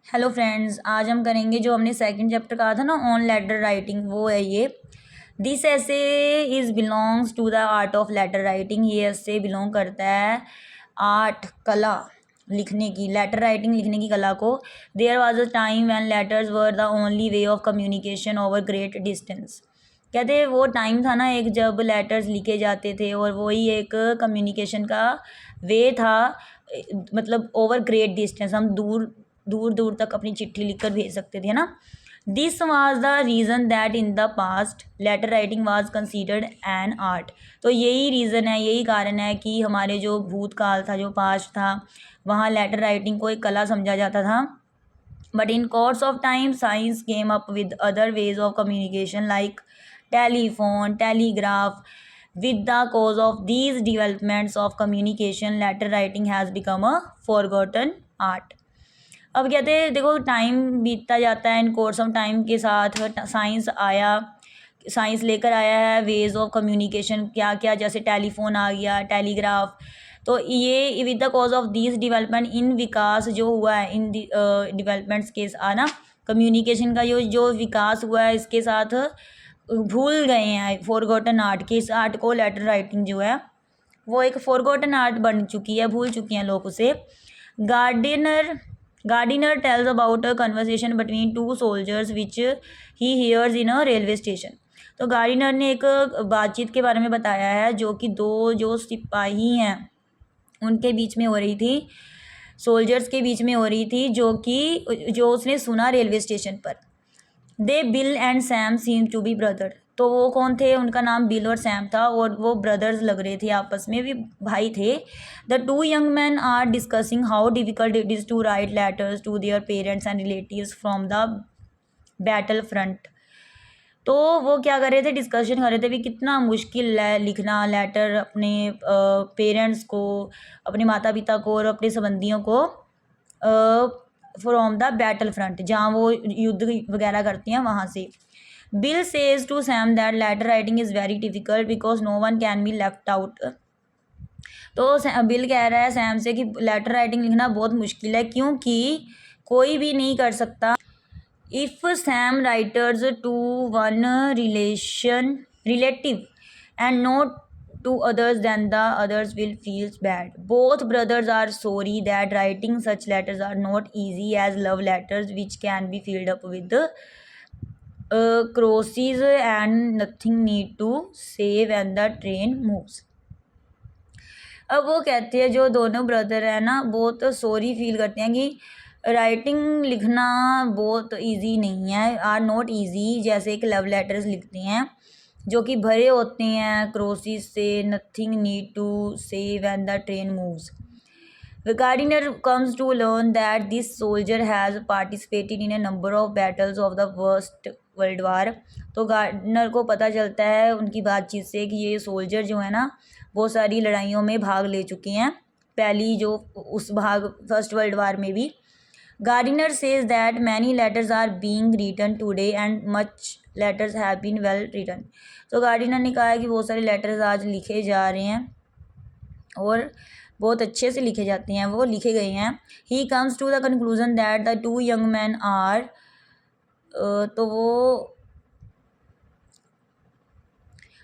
Hello friends, आज हम करेंगे जो हमने सेकंड चैप्टर कहा था ना ऑन लेटर राइटिंग, वो है ये। This essay is belongs to the art of letter writing. ये ऐसे बिलोंग करता है आर्ट, कला लिखने की, लेटर राइटिंग लिखने की कला को। There was a time when letters were the only way of communication over great distance. कहते वो टाइम था ना एक, जब लेटर्स लिखे जाते थे और वही एक कम्युनिकेशन का वे था। मतलब ओवर ग्रेट डिस्टेंस, हम दूर दूर दूर तक अपनी चिट्ठी लिखकर भेज सकते थे ना। This was the reason that in the past letter writing was considered an art. तो यही रीज़न है, यही कारण है कि हमारे जो भूतकाल था, जो पास्ट था, वहाँ लेटर राइटिंग को एक कला समझा जाता था। But in course of time science came up with other ways of communication like telephone, telegraph. with the cause of these developments of communication letter writing has become a forgotten art। अब कहते हैं देखो, time बीतता जाता है, इन course of time के साथ science आया, साइंस लेकर आया है वेज ऑफ कम्युनिकेशन क्या क्या, जैसे टेलीफोन आ गया, टेलीग्राफ। तो ये with the cause of this development, इन विकास जो हुआ है, इन डेवलपमेंट्स के आना, कम्युनिकेशन का जो विकास हुआ है, इसके साथ भूल गए हैं फॉरगॉटन आर्ट के। इस आर्ट को, लेटर राइटिंग जो है वो एक फॉरगॉटन आर्ट बन चुकी है, भूल चुके हैं लोग उसे। Gardiner tells about a conversation between two soldiers which he hears in a railway station। तो गार्डिनर ने एक बातचीत के बारे में बताया है जो कि दो जो सिपाही हैं उनके बीच में हो रही थी, सोल्जर्स के बीच में हो रही थी, जो उसने सुना रेलवे स्टेशन पर। They Bill and Sam seem to be brother. तो वो कौन थे? उनका नाम बिल और सैम था और वो ब्रदर्स लग रहे थे, आपस में भी भाई थे। The two young man are discussing how difficult it is to write letters to their parents and relatives from the battle front. तो वो क्या कर रहे थे? डिस्कशन कर रहे थे भी कितना मुश्किल है लिखना लेटर अपने पेरेंट्स को, अपने माता पिता को और अपने संबंधियों को फ्रॉम द बैटल फ्रंट, जहाँ वो युद्ध वगैरह करती हैं वहाँ से। Bill says to Sam that letter writing is very difficult because no one can be left out. तो बिल कह रहा है सैम से कि लेटर राइटिंग लिखना बहुत मुश्किल है क्योंकि कोई भी नहीं कर सकता। If Sam writes to one relative and not to others, then the others will feel bad. Both brothers are sorry that writing such letters are not easy as love letters, which can be filled up with crosses and nothing need to say when the train moves। अब वो कहते हैं, जो दोनों brother हैं ना, बहुत sorry feel करते हैं कि राइटिंग लिखना बहुत इजी नहीं है, आर नॉट इजी, जैसे एक लव लेटर्स लिखते हैं जो कि भरे होते हैं क्रोसिस से, nothing need to say when the train moves. Gardiner comes to learn that this soldier has participated in a number of battles of the first world war. तो गार्डिनर को पता चलता है उनकी बातचीत से कि ये सोल्जर जो है ना, बहुत सारी लड़ाइयों में भाग ले चुके हैं, पहली जो उस भाग फर्स्ट वर्ल्ड वार में भी। Gardiner says that many letters are being written today and much letters have been well written। तो गार्डिनर ने कहा है कि बहुत सारे लेटर्स आज लिखे जा रहे हैं और बहुत अच्छे से लिखे जाते हैं, वो लिखे गए हैं। He comes to the conclusion that the two young men are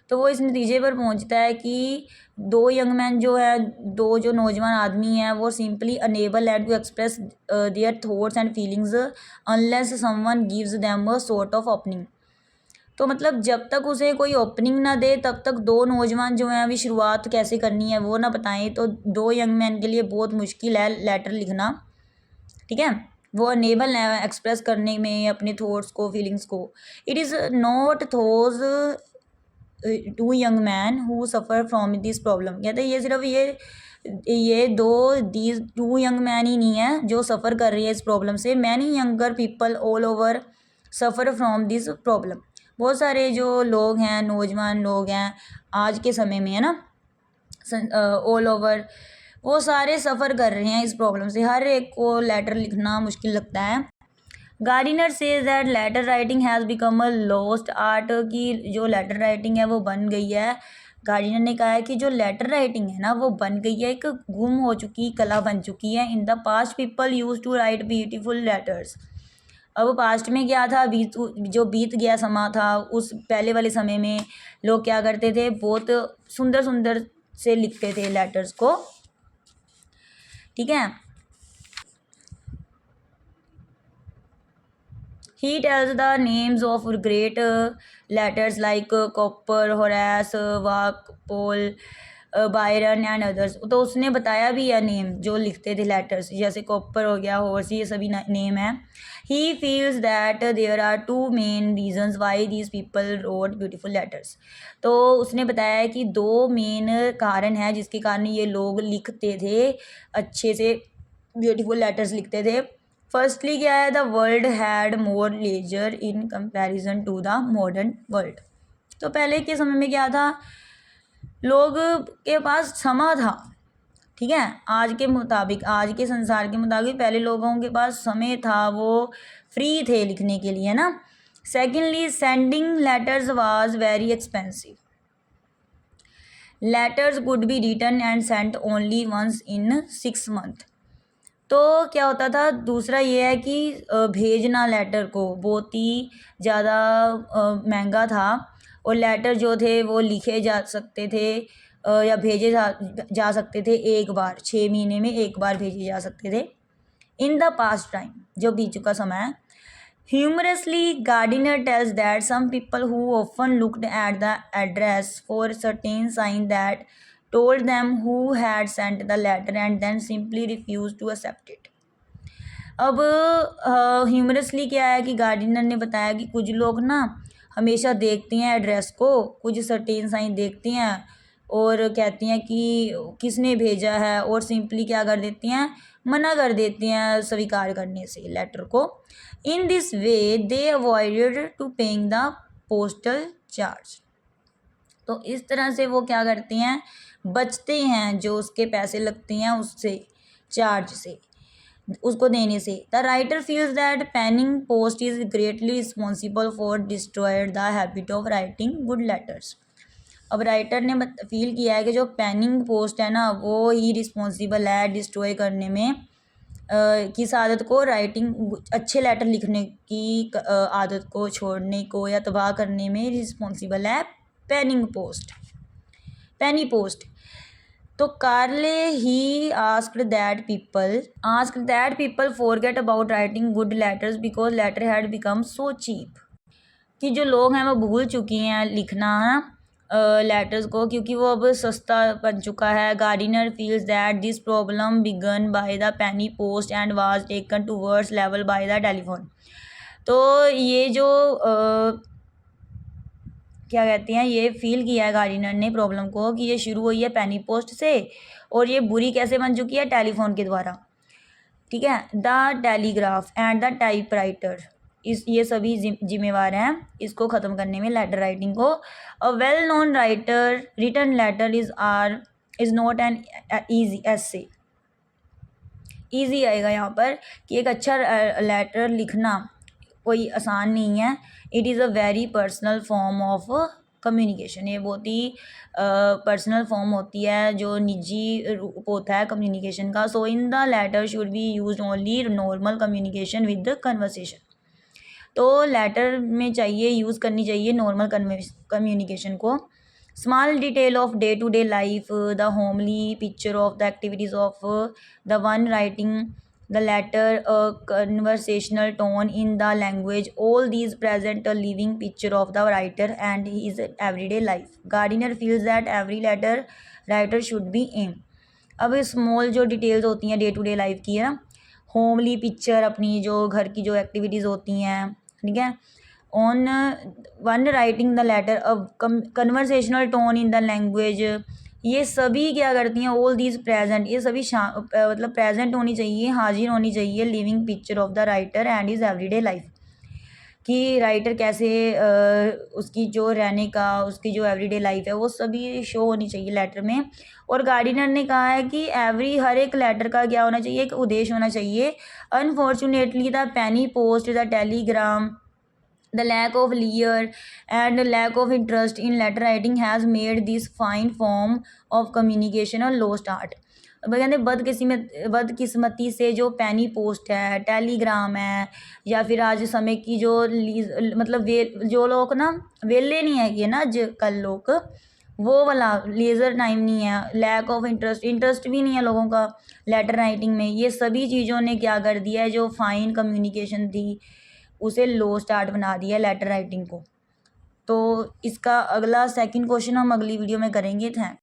तो वो इस नतीजे पर पहुंचता है कि दो यंग मैन जो है, दो जो नौजवान आदमी हैं, वो सिंपली अनेबल है to express their thoughts and feelings unless someone gives them a sort of opening. तो मतलब जब तक उसे कोई ओपनिंग ना दे तब तक दो नौजवान जो हैं अभी शुरुआत कैसे करनी है वो ना बताएं, तो दो यंग मैन के लिए बहुत मुश्किल है लेटर लिखना। ठीक है, वो अनेबल है एक्सप्रेस करने में अपने थॉट्स को, फीलिंग्स को। It is not those two young man who suffer from this problem. कहते हैं ये सिर्फ ये दो दीज टू यंग मैन ही नहीं है जो सफ़र कर रही है इस प्रॉब्लम से। Many younger people all over suffer from this problem. बहुत सारे जो लोग हैं, नौजवान लोग हैं आज के समय में, है ना, ऑल ओवर, वो सारे सफ़र कर रहे हैं इस प्रॉब्लम से। हर एक को लेटर लिखना मुश्किल लगता है। Gardiner says that letter writing has become a lost art, की जो लेटर राइटिंग है वो बन गई है गार्डिनर ने कहा है कि जो लेटर राइटिंग है ना वो बन गई है, एक गुम हो चुकी कला बन चुकी है। In the past people use to write beautiful letters. अब पास्ट में क्या था, जो बीत गया समा था, उस पहले वाले समय में लोग क्या करते थे, बहुत सुंदर सुंदर से लिखते थे लेटर्स को। ठीक है, he tells the names of great letters like Cooper, Horace, Walpole, Byron and others. तो उसने बताया भी है नेम जो लिखते थे लेटर्स, जैसे कॉपर हो गया, हॉर्स, ये सभी नेम है। He feels that there are two main reasons why these people wrote beautiful letters. तो उसने बताया है कि दो मेन कारण है जिसके कारण ये लोग लिखते थे, अच्छे से ब्यूटीफुल लेटर्स लिखते थे। फर्स्टली क्या है, the world had more leisure in comparison to the modern world. तो पहले के समय में क्या था, लोग के पास समय था। ठीक है, आज के मुताबिक, आज के संसार के मुताबिक पहले लोगों के पास समय था, वो फ्री थे लिखने के लिए ना। Secondly, sending letters was very expensive. Letters could be written and sent only once in 6 months। तो क्या होता था, दूसरा ये है कि भेजना लेटर को बहुत ही ज़्यादा महंगा था, और लेटर जो थे वो लिखे जा सकते थे या भेजे जा सकते थे एक बार, 6 महीने में एक बार भेजे जा सकते थे। इन द पास्ट टाइम, जो बीत चुका समय है। Humorously Gardiner tells that some people who often looked at the address for certain sign that told them who had sent the letter and then simply refused to accept it। अब humorously क्या है कि Gardiner ने बताया कि कुछ लोग ना हमेशा देखते हैं एड्रेस को, कुछ सर्टेन साइन देखते हैं और कहती हैं कि किसने भेजा है, और सिंपली क्या कर देती हैं, मना कर देती हैं स्वीकार करने से लेटर को। In this way they avoided to paying the postal charge. तो इस तरह से वो क्या करते हैं, बचते हैं जो उसके पैसे लगते हैं उससे, चार्ज से, उसको देने से। The writer feels that penny post is greatly responsible for destroyed the habit of writing good letters. अब राइटर ने फील किया है कि जो पेनिंग पोस्ट है ना वो ही रिस्पॉन्सिबल है डिस्ट्रॉय करने में, किस आदत को, राइटिंग अच्छे लेटर लिखने की आदत को छोड़ने को या तबाह करने में रिस्पॉन्सिबल है पेनिंग पोस्ट, पेनी पोस्ट। तो Carlyle he asked that people forget about writing good letters because letter had become so cheap. कि जो लोग हैं वो भूल चुकी हैं लिखना लेटर्स को, क्योंकि वो अब सस्ता बन चुका है। Gardiner feels that this problem began by the penny post and was taken to worse level by the telephone. तो ये जो क्या कहते हैं, ये फील किया है गार्डिनर ने प्रॉब्लम को कि ये शुरू हुई है पेनी पोस्ट से, और ये बुरी कैसे बन चुकी है, टेलीफोन के द्वारा। ठीक है, the telegraph and the typewriter, ये सभी जिम्मेवार हैं इसको ख़त्म करने में, लेटर राइटिंग को। A well known writer written letter is not an easy essay. Easy आएगा यहाँ पर कि एक अच्छा लेटर लिखना कोई आसान नहीं है। It is a very personal form of communication. ये बहुत ही पर्सनल फॉर्म होती है, जो निजी रूप होता है कम्युनिकेशन का। So in the letter should be use only normal communication with conversation. तो लेटर में चाहिए, यूज़ करनी चाहिए नॉर्मल कम्युनिकेशन को। Small detail of day to day life, the homely picture of the activities of the one writing the letter, a conversational tone in the language, all these present a living picture of the writer and his everyday life. Gardiner feels that every letter writer should be aim। अब small जो details होती हैं day to day life की है ना, homely picture अपनी जो घर की जो एक्टिविटीज़ होती हैं, ठीक है, on one writing the letter, अब conversational tone in the language, ये सभी क्या करती हैं, ऑल दीज प्रेजेंट, ये सभी मतलब प्रेजेंट होनी चाहिए, हाजिर होनी चाहिए living picture of the writer and is everyday life, कि राइटर कैसे उसकी जो रहने का, उसकी जो एवरीडे लाइफ है वो सभी शो होनी चाहिए लेटर में। और गार्डिनर ने कहा है कि हर एक लेटर का क्या होना चाहिए, एक उद्देश्य होना चाहिए। Unfortunately the penny post, the Telegram The lack of leisure and lack of interest in letter writing has made this fine form of communication a lost art. अब कहते हैं बदकिस्मती से जो पेनी पोस्ट है, टेलीग्राम है, या फिर आज समय की जो मतलब जो लोग ना वेले नहीं है ना आजकल लोग, वो वाला लेज़र टाइम नहीं है, लैक ऑफ इंटरेस्ट भी नहीं है लोगों का लेटर राइटिंग में। ये सभी चीज़ों ने क्या कर दिया है, जो फाइन कम्युनिकेशन थी उसे लो स्टार्ट बना दिया है लेटर राइटिंग को। तो इसका अगला सेकंड क्वेश्चन हम अगली वीडियो में करेंगे। थैंक